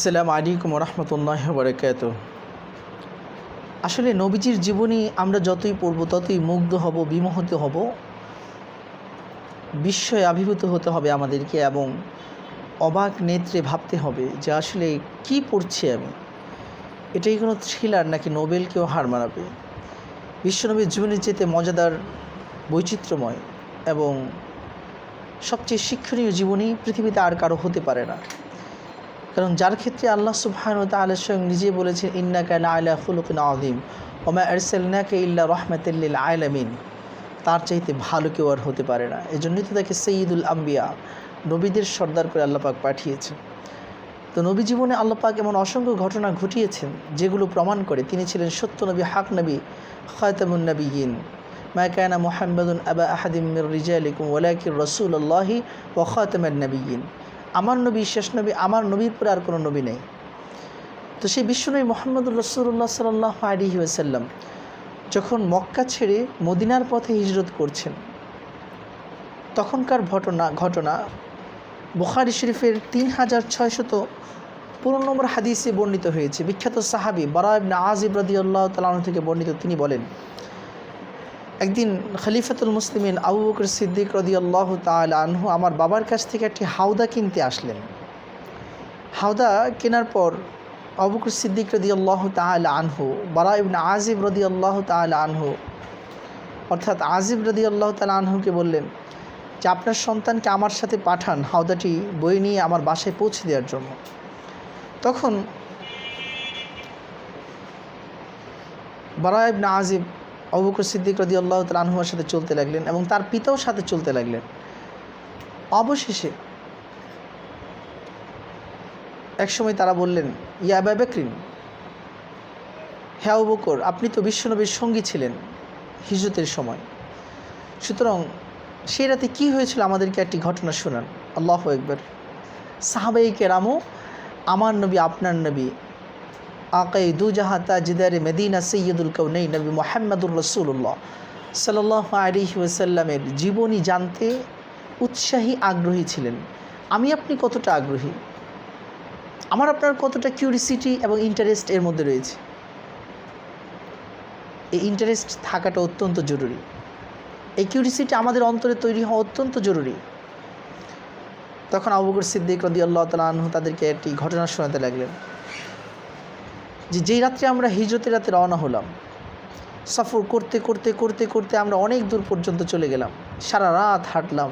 আসসালামু আলাইকুম রহমতুল্লাহ বরকাত। আসলে নবীজির জীবনী আমরা যতই পড়ব ততই মুগ্ধ হব, বিমোহিত হব, বিস্ময়ে আবির্ভূত হতে হবে আমাদেরকে এবং অবাক নেত্রে ভাবতে হবে যে আসলে কি পড়ছি আমি, এটাই কোনো থ্রিলার নাকি নোবেলকেও হার মানাবে। বিশ্বনবীর জীবনের চেয়ে মজাদার, বৈচিত্র্যময় এবং সবচেয়ে শিক্ষণীয় জীবনী পৃথিবীতে আর কারো হতে পারে না। কারণ যার ক্ষেত্রে আল্লাহ সুবহানাহু ওয়া তাআলা স্বয়ং নিজে বলেছেন, ইন্নাকা লাআলা খুলুকিন আযীম ওয়া মা আরসালনাকা ইল্লা রাহমাতাল লিল আলামিন, তার চাইতে ভালো কেউ আর হতে পারে না। এজন্যই তো তাকে সাইয়্যিদুল আম্বিয়া, নবীদের সর্দার করে আল্লাহ পাক পাঠিয়েছেন। তো নবী জীবনে আল্লাহ পাক এমন অসংখ্য ঘটনা ঘটিয়েছেন যেগুলো প্রমাণ করে তিনি ছিলেন সত্য নবী, হক নবী, খাতামুন নবিয়্যিন। মা কানা মুহাম্মাদুন আবা আহাদিম মির রিজালিকুম ওয়ালাকিন রাসূলুল্লাহি ওয়া খাতামান নবিয়্যিন। আমার নবী শেষ নবী, আমার নবীর পরে আর কোনো নবী নেই। তো সেই বিশ্বনবী মুহাম্মদুর রাসূলুল্লাহ সাল্লাল্লাহু আলাইহি ওয়াসাল্লাম যখন মক্কা ছেড়ে মদিনার পথে হিজরত করছেন, তখনকার ঘটনা বুখারী শরীফের 3615 নম্বর হাদিসে বর্ণিত হয়েছে। বিখ্যাত সাহাবী বারা ইবনে আযিব রাদিয়াল্লাহু তাআলা আনহু থেকে বর্ণিত, তিনি বলেন, একদিন খলিফাতুল মুসলিমিন আবু বকর সিদ্দিক রাদিয়াল্লাহু তাআলা আনহু আমার বাবার কাছ থেকে একটি হাওদা কিনতে আসলেন। হাওদা কেনার পর আবু বকর সিদ্দিক রাদিয়াল্লাহু তাআলা আনহু বারা ইবনে আযিব রাদিয়াল্লাহু তাআলা আনহু অর্থাৎ আযিব রাদিয়াল্লাহু তাআলা আনহুকে বললেন যে আপনার সন্তানকে আমার সাথে পাঠান হাওদাটি বয়ে নিয়ে আমার বাসায় পৌঁছে দেওয়ার জন্য। তখন বারা ইবনে আযিব আবু বকর সিদ্দিক রাদিয়াল্লাহু তাআলা আনহুর সাথে চলতে লাগলেন এবং তার পিতাও সাথে চলতে লাগলেন। অবশেষে একসময় তারা বললেন, ইয়া আবা বকরিন, হে আবু বকর, আপনি তো বিশ্বনবীর সঙ্গী ছিলেন হিজরতের সময়, সুতরাং সেই রাতে কী হয়েছিল আমাদেরকে একটি ঘটনা শোনান। আল্লাহু আকবার। সাহাবায়ে কেরামও আমার নবী, আপনার নবী, আকাই দু জাহা তাজদারে মদিনা সৈয়দুল কওনাইন নবী মুহাম্মদুর রাসূলুল্লাহ সাল্লাল্লাহু আলাইহি ওয়াসাল্লামের জীবনী জানতে উৎসাহী, আগ্রহী ছিলেন। আমি আপনি কতটা আগ্রহী, আমার আপনার কতটা কিউরিসিটি এবং ইন্টারেস্ট এর মধ্যে রয়েছে। এই ইন্টারেস্ট থাকাটা অত্যন্ত জরুরি, এই কিউরিসিটি আমাদের অন্তরে তৈরি হওয়া অত্যন্ত জরুরি। তখন আবু বকর সিদ্দিক রাদিয়াল্লাহু তাআলা আনহু তাদেরকে একটি ঘটনা শোনাতে লাগলেন যে যেই রাত্রে আমরা হিজরতের রাতে রওনা হলাম, সফর করতে করতে করতে করতে আমরা অনেক দূর পর্যন্ত চলে গেলাম, সারা রাত হাঁটলাম,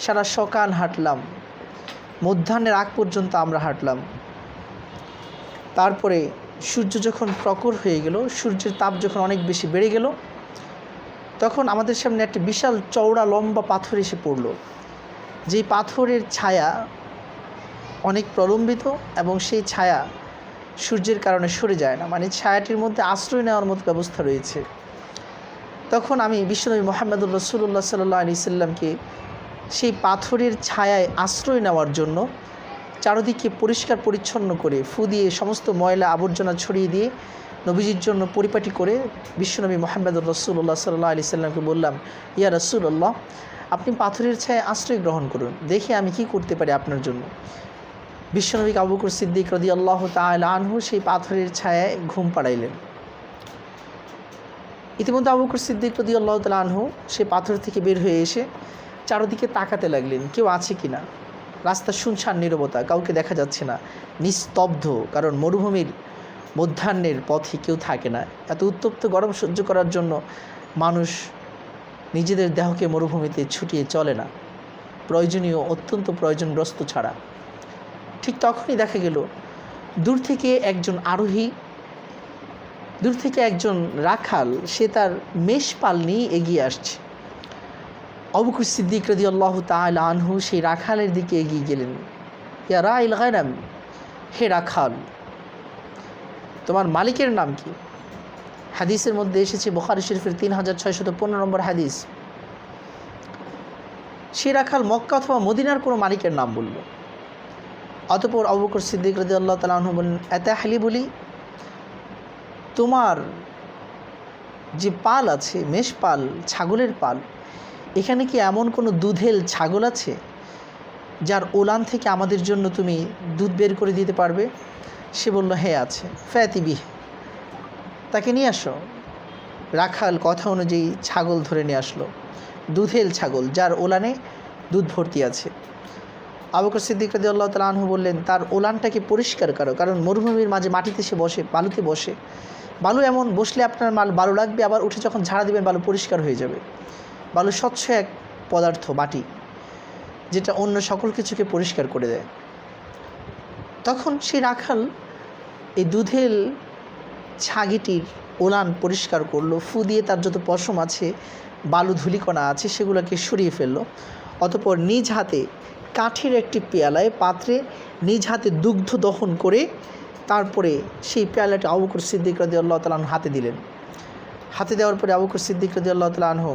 সারা সকাল হাঁটলাম, মধ্যাহ্নের আগ পর্যন্ত আমরা হাঁটলাম। তারপরে সূর্য যখন প্রখর হয়ে গেল, সূর্যের তাপ যখন অনেক বেশি বেড়ে গেল, তখন আমাদের সামনে একটা বিশাল চওড়া লম্বা পাথর এসে পড়ল। যেই পাথরের ছায়া অনেক প্রলম্বিত এবং সেই ছায়া সূর্যের কারণে সরে যায় না, মানে ছায়াটির মধ্যে আশ্রয় নেওয়ার মতো ব্যবস্থা রয়েছে। তখন আমি বিশ্বনবী মুহাম্মদুর রাসূলুল্লাহ সাল্লাল্লাহু আলাইহি সাল্লামকে সেই পাথরের ছায়ায় আশ্রয় নেওয়ার জন্য চারদিকে পরিষ্কার পরিচ্ছন্ন করে ফু দিয়ে সমস্ত ময়লা আবর্জনা ছড়িয়ে দিয়ে নবীজির জন্য পরিপাটি করে বিশ্বনবী মুহাম্মদুর রাসূলুল্লাহ সাল্লাল্লাহু আলাইহি সাল্লামকে বললাম, ইয়া রাসূলুল্লাহ, আপনি পাথরের ছায়ায় আশ্রয় গ্রহণ করুন, দেখে আমি কি করতে পারি আপনার জন্য। বিশ্বনবী আবু বকর সিদ্দিক রাদিয়াল্লাহু তাআলা আনহু সেই পাথরের ছায়ায় ঘুম পাড়াইলেন। ইতিমধ্যে আবু বকর সিদ্দিক রাদিয়াল্লাহু তাআলা আনহু সেই পাথর থেকে বের হয়ে এসে চারদিকে তাকাতে লাগলেন, কেউ আছে কি না। রাস্তা শুনশান, নীরবতা, কাউকে দেখা যাচ্ছে না, নিস্তব্ধ, কারণ মরুভূমির মধ্যাহ্নের পথে কেউ থাকে না। এত উত্তপ্ত গরম সহ্য করার জন্য মানুষ নিজেদের দেহকে মরুভূমিতে ছুটিয়ে চলে না, প্রয়োজনীয় অত্যন্ত প্রয়োজনগ্রস্ত ছাড়া। ঠিক তখনই দেখা গেল দূর থেকে একজন আরোহী, দূর থেকে একজন রাখাল, সে তার মেষপাল নিয়ে এগিয়ে আসছে। আবু বকর সিদ্দিক রাদিয়াল্লাহু তাআলা আনহু সেই রাখালের দিকে এগিয়ে গেলেন। ইয়া রাইল গানাম, হে রাখাল, তোমার মালিকের নাম কি? হাদিসের মধ্যে এসেছে, বুখারী শরীফের 3615 নম্বর হাদিস। সে রাখাল মক্কা অথবা মদিনার কোনো মালিকের নাম বলল। অতঃপর আবু বকর সিদ্দিক রাদিয়াল্লাহু তাআলা আনহু বললেন, আতাহলি বলি, তোমার যে পাল আছে, মেষপাল, ছাগলের পাল, এখানে কি এমন কোনো দুধেল ছাগল আছে যার ওলান থেকে আমাদের জন্য তুমি দুধ বের করে দিতে পারবে? সে বলল হ্যাঁ আছে। ফ্যাতিবিহ, তাকে নিয়ে আসো। রাখাল কথা অনুযায়ী ছাগল ধরে নিয়ে আসলো, দুধেল ছাগল যার ওলানে দুধ ভর্তি আছে। আবু বকর সিদ্দিক রাদিয়াল্লাহু তাআলা আনহু বললেন, তার ওলানটাকে পরিষ্কার করো, কারণ মরুভূমির মাঝে মাটিতে সে বসে, বালুতে বসে। বালু এমন বসলে আপনার বালু লাগবে, আবার উঠে যখন ঝাড়া দিবেন বালু পরিষ্কার হয়ে যাবে। বালু স্বচ্ছ এক পদার্থ, মাটি, যেটা অন্য সকল কিছুকে পরিষ্কার করে দেয়। তখন সে রাখাল এই দুধেল ছাগিটির ওলান পরিষ্কার করলো, ফু দিয়ে তার যত পশম আছে, বালু ধূলিকণা আছে, সেগুলোকে সরিয়ে ফেললো। অতঃপর নিজ হাতে কাঠের একটি পেয়ালায় পাত্রে নিজ হাতে দুগ্ধ দহন করে তারপরে সেই পেয়ালাটি আবু বকর সিদ্দিক রাদিয়াল্লাহু তাআলা আনহু হাতে দিলেন। হাতে দেওয়ার পরে আবু বকর সিদ্দিক রাদিয়াল্লাহু তাআলা আনহু,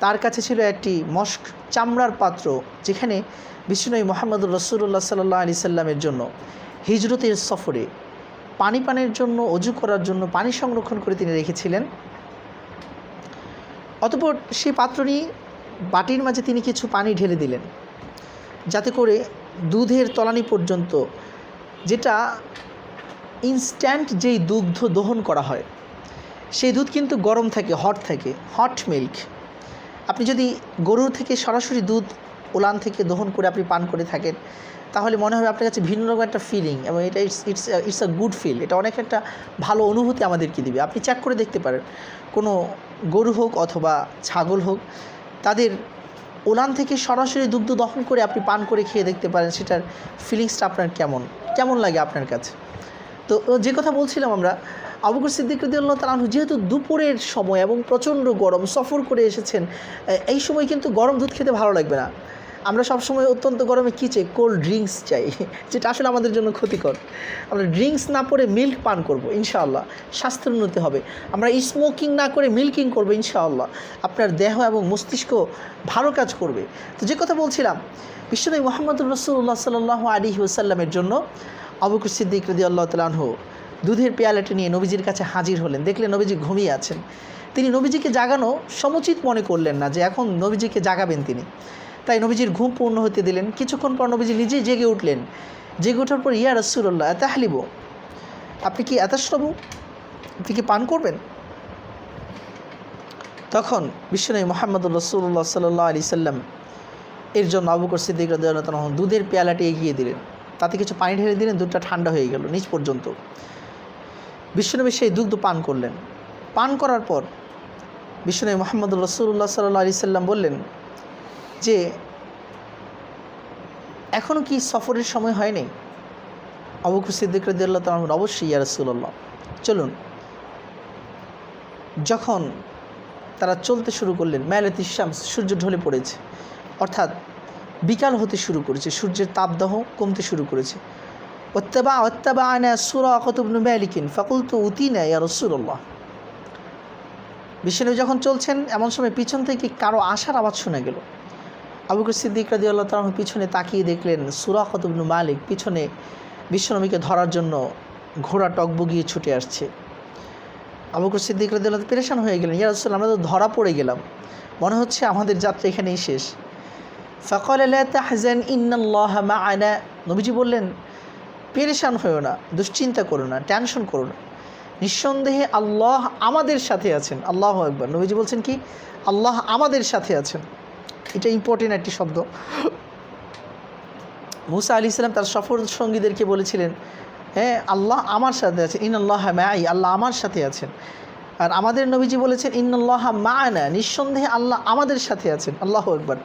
তার কাছে ছিল একটি মস্ক চামড়ার পাত্র, যেখানে বিশ্বনবী মুহাম্মদুর রাসূলুল্লাহ সাল্লাল্লাহু আলাইহি সাল্লামের জন্য হিজরতের সফরে পানি পানের জন্য, অজু করার জন্য পানি সংরক্ষণ করে তিনি রেখেছিলেন। অতঃপর সেই পাত্র নিয়ে বাটির মাঝে তিনি কিছু পানি ঢেলে দিলেন, যাতে করে দুধের তলানি পর্যন্ত, যেটা ইনস্ট্যান্ট যেই দুগ্ধ দহন করা হয় সেই দুধ কিন্তু গরম থাকে, হট থাকে, হট মিল্ক। আপনি যদি গরুর থেকে সরাসরি দুধ ওলান থেকে দহন করে আপনি পান করে থাকেন, তাহলে মনে হবে আপনার কাছে ভিন্ন রকম একটা ফিলিং, এবং এটা ইটস আ গুড ফিল। এটা অনেক একটা ভালো অনুভূতি আমাদেরকে দিবে। আপনি চেক করে দেখতে পারেন, কোনো গরু হোক অথবা ছাগল হোক, তাদের ওলান থেকে সরাসরি দুগ্ধ দহন করে আপনি পান করে খেয়ে দেখতে পারেন, সেটার ফিলিংসটা আপনার কেমন লাগে আপনার কাছে। তো যে কথা বলছিলাম আমরা, আবু বকর সিদ্দিক রাদিয়াল্লাহু তাআলা আনহু যেহেতু দুপুরের সময় এবং প্রচণ্ড গরম, সফর করে এসেছেন, এই সময় কিন্তু গরম দুধ খেতে ভালো লাগবে না। আমরা সবসময় অত্যন্ত গরমে কী চাই? কোল্ড ড্রিঙ্কস চাই, যেটা আসলে আমাদের জন্য ক্ষতিকর। আমরা ড্রিঙ্কস না করে মিল্ক পান করব ইনশাআল্লাহ, স্বাস্থ্যের উন্নতি হবে। আমরা স্মোকিং না করে মিল্কিং করব ইনশাআল্লাহ, আপনার দেহ এবং মস্তিষ্ক ভালো কাজ করবে। তো যে কথা বলছিলাম, বিশ্বনবী মুহাম্মদুর রাসূলুল্লাহ সাল্লাল্লাহু আলাইহি ওয়াসাল্লামের জন্য আবু বকর সিদ্দিক রাদিয়াল্লাহু তাআলা আনহু দুধের পেয়ালাটি নিয়ে নবীজির কাছে হাজির হলেন। দেখলেন নবীজি ঘুমিয়ে আছেন। তিনি নবীজিকে জাগানো সমুচিত মনে করলেন না যে এখন নবীজিকে জাগাবেন তিনি, তাই নবীজির ঘুম পূর্ণ হতে দিলেন। কিছুক্ষণ পর নবীজি নিজেই জেগে উঠলেন। জেগে ওঠার পর, ইয়া রাসূলুল্লাহ আতাহলিবু, আপনি কি আতাশরাবু, আপনি কি পান করবেন? তখন বিশ্বনবী মুহাম্মদুর রাসূলুল্লাহ সাল্লাল্লাহু আলাইহি সাল্লাম এর জন্য আবু বকর সিদ্দিক রাদিয়াল্লাহু তাআলা দুধের পেয়ালাটি এগিয়ে দিলেন, তাতে কিছু পানি ঢেলে দিলেন, দুধটা ঠান্ডা হয়ে গেল নিচ পর্যন্ত। বিশ্বনবী সেই দুগ্ধ পান করলেন। পান করার পর বিশ্বনবী মুহাম্মদুর রাসূলুল্লাহ সাল্লাল্লাহু আলাইহি সাল্লাম বললেন যে, এখনও কি সফরের সময় হয়নি? আবু বকর সিদ্দিক রাদিয়াল্লাহু তাআলা বললেন, অবশ্যই ইয়া রাসূলুল্লাহ, চলুন। যখন তারা চলতে শুরু করলেন, মালাতিশ শামস, সূর্য ঢলে পড়েছে, অর্থাৎ বিকাল হতে শুরু করেছে, সূর্যের তাপদাহ কমতে শুরু করেছে। ওয়াত্তাবা'না সুরাকাতু ইবনু মালিকিন ফাকুলতু উতিনা ইয়া রাসূলুল্লাহ। বিশ্বনবী যখন চলছেন, এমন সময় পিছন থেকে কারো আসার আওয়াজ শোনা গেল। আবু বকর সিদ্দিক রাদিয়াল্লাহু তাআলা পিছনে তাকিয়ে দেখলেন সুরাকাতু ইবনু মালিক পিছনে বিশ্বনবীকে ধরার জন্য ঘোড়া টকবগিয়ে ছুটে আসছে। আবু বকর সিদ্দিক রাদিয়াল্লাহু তাআলা পেরেশান হয়ে গেলেন, ইয়া রাসূলুল্লাহ, আমরা তো ধরা পড়ে গেলাম, মনে হচ্ছে আমাদের যাত্রা এখানেই শেষ। ফাকালা লা তাহজান ইন্নাল্লাহা মা'ানা, নবীজি বললেন, পেরেশান হয়েও না, দুশ্চিন্তা করো না, টেনশন করো না, নিঃসন্দেহে আল্লাহ আমাদের সাথে আছেন। আল্লাহু আকবার। নবীজি বলছেন কি? আল্লাহ আমাদের সাথে আছেন। এটা ইম্পর্টেন্ট একটি শব্দ। মুসা আলাইহিস সালাম তার সফর সঙ্গীদেরকে বলেছিলেন, হ্যাঁ, আল্লাহ আমার সাথে আছেন, ইন্নাল্লাহা মা'ই, আল্লাহ আমার সাথে আছেন। আর আমাদের নবীজি বলেছেন, ইন্নাল্লাহা মা'ানা, নিঃসন্দেহে আল্লাহ আমাদের সাথে আছেন। আল্লাহু আকবার।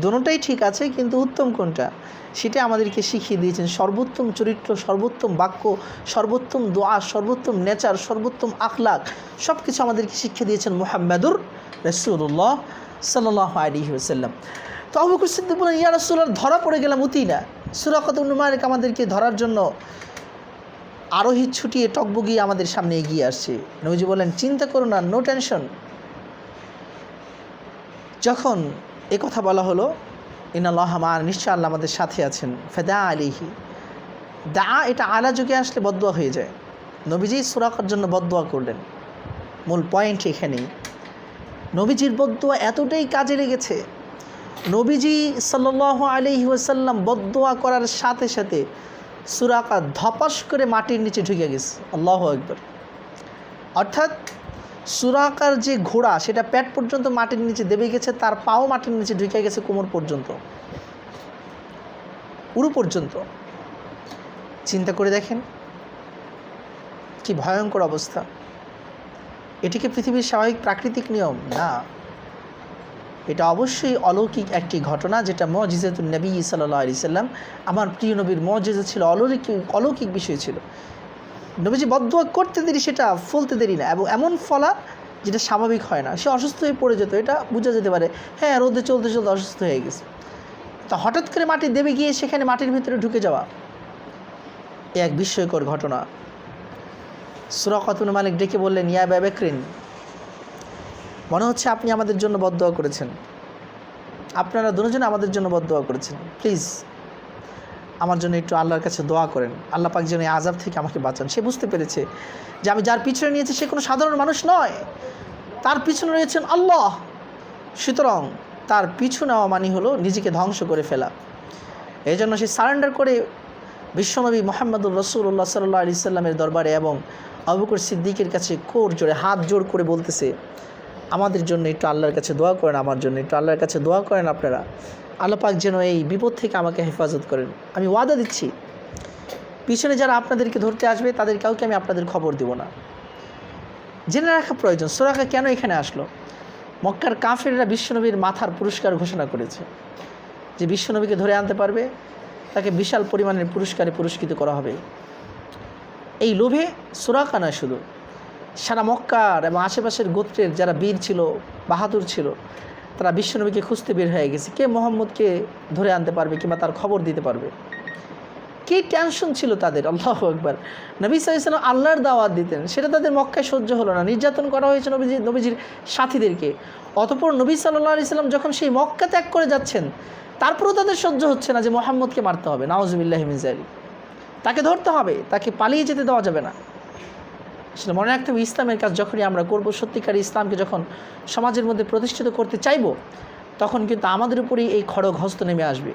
দুটোটাই ঠিক আছে, কিন্তু উত্তম কোনটা সেটা আমাদেরকে শিখিয়ে দিয়েছেন। সর্বোত্তম চরিত্র, সর্বোত্তম বাক্য, সর্বোত্তম দোয়া, সর্বোত্তম নেচার, সর্বোত্তম আখলাক, সব কিছু আমাদেরকে শিক্ষা দিয়েছেন মুহাম্মাদুর রাসূলুল্লাহ সাল্লাল্লাহু আলাইহি ওয়াসাল্লাম। তো আবু বকর সিদ্দিক বলেন, ইয়া রাসূলুল্লাহ, ধরা পড়ে গেলাম, উতিনা। সুরাকাত ইবনু মালিক আমাদেরকে ধরার জন্য আরোহী ছুটিয়ে টকবগিয়ে আমাদের সামনে এগিয়ে আসছে। নবীজি বলেন, চিন্তা করো না, নো টেনশন। যখন এ কথা বলা হলো, ইন্নাল্লাহা মা'ানা, নিশ্চয় আল্লাহ আমাদের সাথে আছেন। ফাদা আলাইহি, দা এটা আলা যুগে আসলে বদদোয়া হয়ে যায়। নবীজি সুরাকার জন্য বদদোয়া করলেন। মূল পয়েন্ট এখানেই, নবীজির বদদোয়া এতটাই কাজে লেগেছে, নবীজি সাল্লাল্লাহু আলাইহি ওয়াসাল্লাম বদদোয়া করার সাথে সাথে সুরাকা ধপাস করে মাটির নিচে ঢুকে গেছে। আল্লাহু আকবার। অর্থাৎ সুরাকার যে ঘোড়া সেটা পেট পর্যন্ত মাটির নিচে দেবে গেছে, তার পাও মাটির নিচে ঢুকে গেছে কোমর পর্যন্ত, উরু পর্যন্ত। চিন্তা করে দেখেন কি ভয়ঙ্কর অবস্থা। এটি কি পৃথিবীর স্বাভাবিক প্রাকৃতিক নিয়ম? না, এটা অবশ্যই অলৌকিক একটি ঘটনা, যেটা মুজিজাতুন নবী সাল্লাল্লাহু আলাইহি সাল্লাম, আমার প্রিয় নবীর মুজিজা ছিল, অলৌকিক বিষয় ছিল। নবীজি বদদুয়া করতে দেরি, সেটা ফলতে দেরি না, এবং এমন ফলা যেটা স্বাভাবিক হয় না। সে অসুস্থ হয়ে পড়ে যেত, এটা বোঝা যেতে পারে, হ্যাঁ রোদে চলতে চলতে অসুস্থ হয়ে গেছে। তা হঠাৎ করে মাটি দেবে গিয়ে সেখানে মাটির ভিতরে ঢুকে যাওয়া, এক বিস্ময়কর ঘটনা। সুরাকা ইবনে মালিক ডেকে বললেন, ইয়া আবা বকরিন, মনে হচ্ছে আপনি আমাদের জন্য বদদুয়া করেছেন, আপনারা দুজনে আমাদের জন্য বদদুয়া করেছেন, প্লিজ আমার জন্য একটু আল্লাহর কাছে দোয়া করেন, আল্লাহ পাক যেন এই আযাব থেকে আমাকে বাঁচান। সে বুঝতে পেরেছে যে আমি যার পিছনে নিয়েছি সে কোনো সাধারণ মানুষ নয়, তার পিছনে রয়েছেন আল্লাহ। সুতরাং তার পিছু নেওয়া মানে হলো নিজেকে ধ্বংস করে ফেলা। এই জন্য সে সারেন্ডার করে বিশ্বনবী মুহাম্মদুর রাসূলুল্লাহ সাল্লাল্লাহু আলাইহি সাল্লামের দরবারে এবং আবু বকর সিদ্দিকের কাছে কোর জোরে হাত জোর করে বলতেছে, আমাদের জন্য একটু আল্লাহর কাছে দোয়া করেন, আমার জন্য একটু আল্লাহর কাছে দোয়া করেন আপনারা, আল্লাহ পাক যেন এই বিপদ থেকে আমাকে হেফাজত করেন। আমি ওয়াদা দিচ্ছি পিছনে যারা আপনাদেরকে ধরতে আসবে তাদের কাউকে আমি আপনাদের খবর দেব না। জেনে রাখা প্রয়োজন সুরাকা কেন এখানে আসলো। মক্কার কাফেররা বিশ্বনবীর মাথার পুরস্কার ঘোষণা করেছে, যে বিশ্বনবীকে ধরে আনতে পারবে তাকে বিশাল পরিমাণের পুরস্কারে পুরস্কৃত করা হবে। এই লোভে সুরাকা নয়, শুধু সারা মক্কার এবং আশেপাশের গোত্রের যারা বীর ছিল, বাহাদুর ছিল, তারা বিশ্বনবীকে খুঁজতে বের হয়ে গেছে, কে মোহাম্মদকে ধরে আনতে পারবে কিংবা তার খবর দিতে পারবে। কী টেনশন ছিল তাদের। আল্লাহু আকবার। নবী সাল্লাল্লাহু আলাইহি ওয়াসাল্লাম আল্লাহর দাওয়াত দিতেন, সেটা তাদের মক্কায় সহ্য হলো না, নির্যাতন করা হয়েছে নবীজির সাথীদেরকে। অতঃপর নবী সাল্লাল্লাহু আলাইহি ওয়াসাল্লাম যখন সেই মক্কা ত্যাগ করে যাচ্ছেন, তারপরেও তাদের সহ্য হচ্ছে না যে মুহাম্মদকে মারতে হবে, নাউজুবিল্লাহি মিন যালিক, তাকে ধরতে হবে, তাকে পালিয়ে যেতে দেওয়া যাবে না। আসলে মনে রাখতে হবে, ইসলামের কাজ যখনই আমরা করব, সত্যিকার ইসলামকে যখন সমাজের মধ্যে প্রতিষ্ঠিত করতে চাইব, তখন কিন্তু আমাদের উপরেই এই খড়গ হস্ত নেমে আসবে,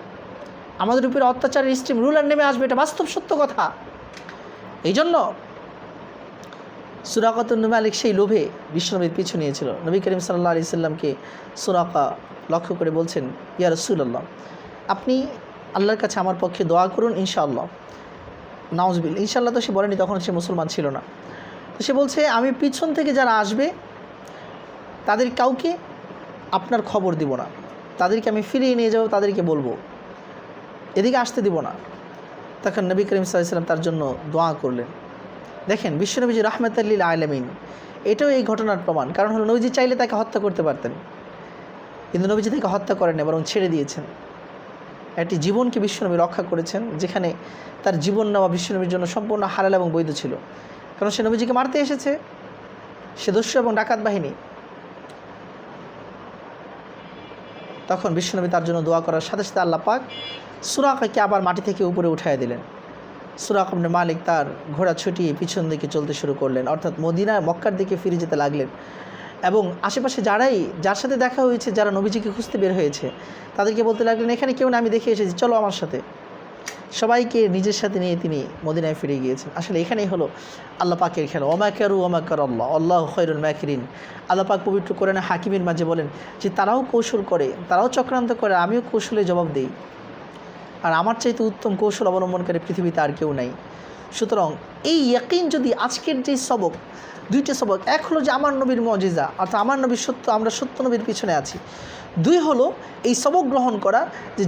আমাদের উপরে অত্যাচারের স্ট্রিম রুলার নেমে আসবে। এটা বাস্তব সত্য কথা। এই জন্য সুরাকা ইবনে মালিক সেই লোভে বিশ্বনবীর পিছু নিয়েছিল। নবী করিম সাল্লাল্লাহু আলাইহি সাল্লামকে সুরাকা লক্ষ্য করে বলছেন, ইয়া রাসূলুল্লাহ, আপনি আল্লাহর কাছে আমার পক্ষে দোয়া করুন, ইনশাআল্লাহ। নাউজুবিল্লাহ, ইনশাআল্লাহ তো সে বলেনি, তখন সে মুসলমান ছিল না। তো সে বলছে, আমি পিছন থেকে যারা আসবে তাদের কাউকে আপনার খবর দিব না, তাদেরকে আমি ফিরিয়ে নিয়ে যাব, তাদেরকে বলবো, এদিকে আসতে দিব না। তখন নবী করিম সাল্লাল্লাহু আলাইহি সাল্লাম তার জন্য দোয়া করলেন। দেখেন, বিশ্বনবীজি রাহমাতাল লিল আলামিন, এটাও এই ঘটনার প্রমাণ। কারণ হলো, নবীজি চাইলে তাকে হত্যা করতে পারতেন, কিন্তু নবীজি তাকে হত্যা করেন না, বরং ছেড়ে দিয়েছেন। একটি জীবনকে বিশ্বনবী রক্ষা করেছেন, যেখানে তার জীবন নেওয়া বিশ্বনবীর জন্য সম্পূর্ণ হালাল এবং বৈধ ছিল। কারণ সে নবীজিকে মারতে এসেছে, সে দস্যু এবং ডাকাত বাহিনী। তখন বিশ্বনবী তার জন্য দোয়া করার সাথে সাথে আল্লাহ পাক সুরাকাকে আবার মাটি থেকে উপরে উঠায় দিলেন। সুরাকা ইবনে মালিক তার ঘোড়া ছুটিয়ে পিছন দিকে চলতে শুরু করলেন, অর্থাৎ মদিনা মক্কার দিকে ফিরে যেতে লাগলেন। এবং আশেপাশে যার সাথে দেখা হয়েছে, যারা নবীজিকে খুঁজতে বের হয়েছে, তাদেরকে বলতে লাগলেন, এখানে কেউ না, আমি দেখে এসেছি, চলো আমার সাথে। সবাইকে নিজের সাথে নিয়ে তিনি মদিনায় ফিরে গিয়েছেন। আসলে এখানেই হলো আল্লাহ পাকের খেলা। ওমা কারু ওমা কার আল্লাহ, আল্লাহু খায়রুল মাকিরিন। আল্লাহ পাক পবিত্র কোরআনে হাকিমের মাঝে বলেন যে তারাও কৌশল করে, তারাও চক্রান্ত করে, আমিও কৌশলে জবাব দিই, আর আমার চাইতে উত্তম কৌশল অবলম্বনকারী পৃথিবীতে আর কেউ নাই। সুতরাং এই ইয়াকিন, যদি আজকের যে সবক, দুইটা সবক, এক হলো যে আমার নবীর মুজিজা, অর্থাৎ আমার নবীর সত্য, আমরা সত্য নবীর পিছনে আছি। দুই হলো এই সবক গ্রহণ করা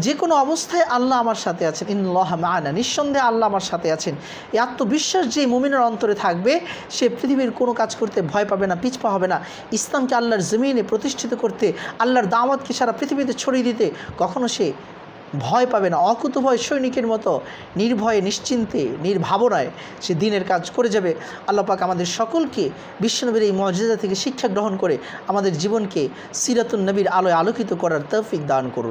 যে কোনো অবস্থায় আল্লাহ আমার সাথে আছেন, ইন্নাল্লাহা মা'ানা, নিঃসন্দেহে আল্লাহ আমার সাথে আছেন। এই আত্মবিশ্বাস যে মুমিনের অন্তরে থাকবে, সে পৃথিবীর কোনো কাজ করতে ভয় পাবে না, পিছপা হবে না। ইসলামকে আল্লাহর জমিনে প্রতিষ্ঠিত করতে, আল্লাহর দাওয়াতকে সারা পৃথিবীতে ছড়িয়ে দিতে কখনো সে ভয় পাবে না। অকুতভয় সৈনিকের মতো নির্ভয়ে, নিশ্চিন্তে, নির্ভাবনায় সে দিনের কাজ করে যাবে। আল্লাহ পাক আমাদের সকলকে বিশ্বনবীর এই মুজিজা থেকে শিক্ষা গ্রহণ করে আমাদের জীবনকে সিরাতুন নবীর আলোয় আলোকিত করার তৌফিক দান করুন।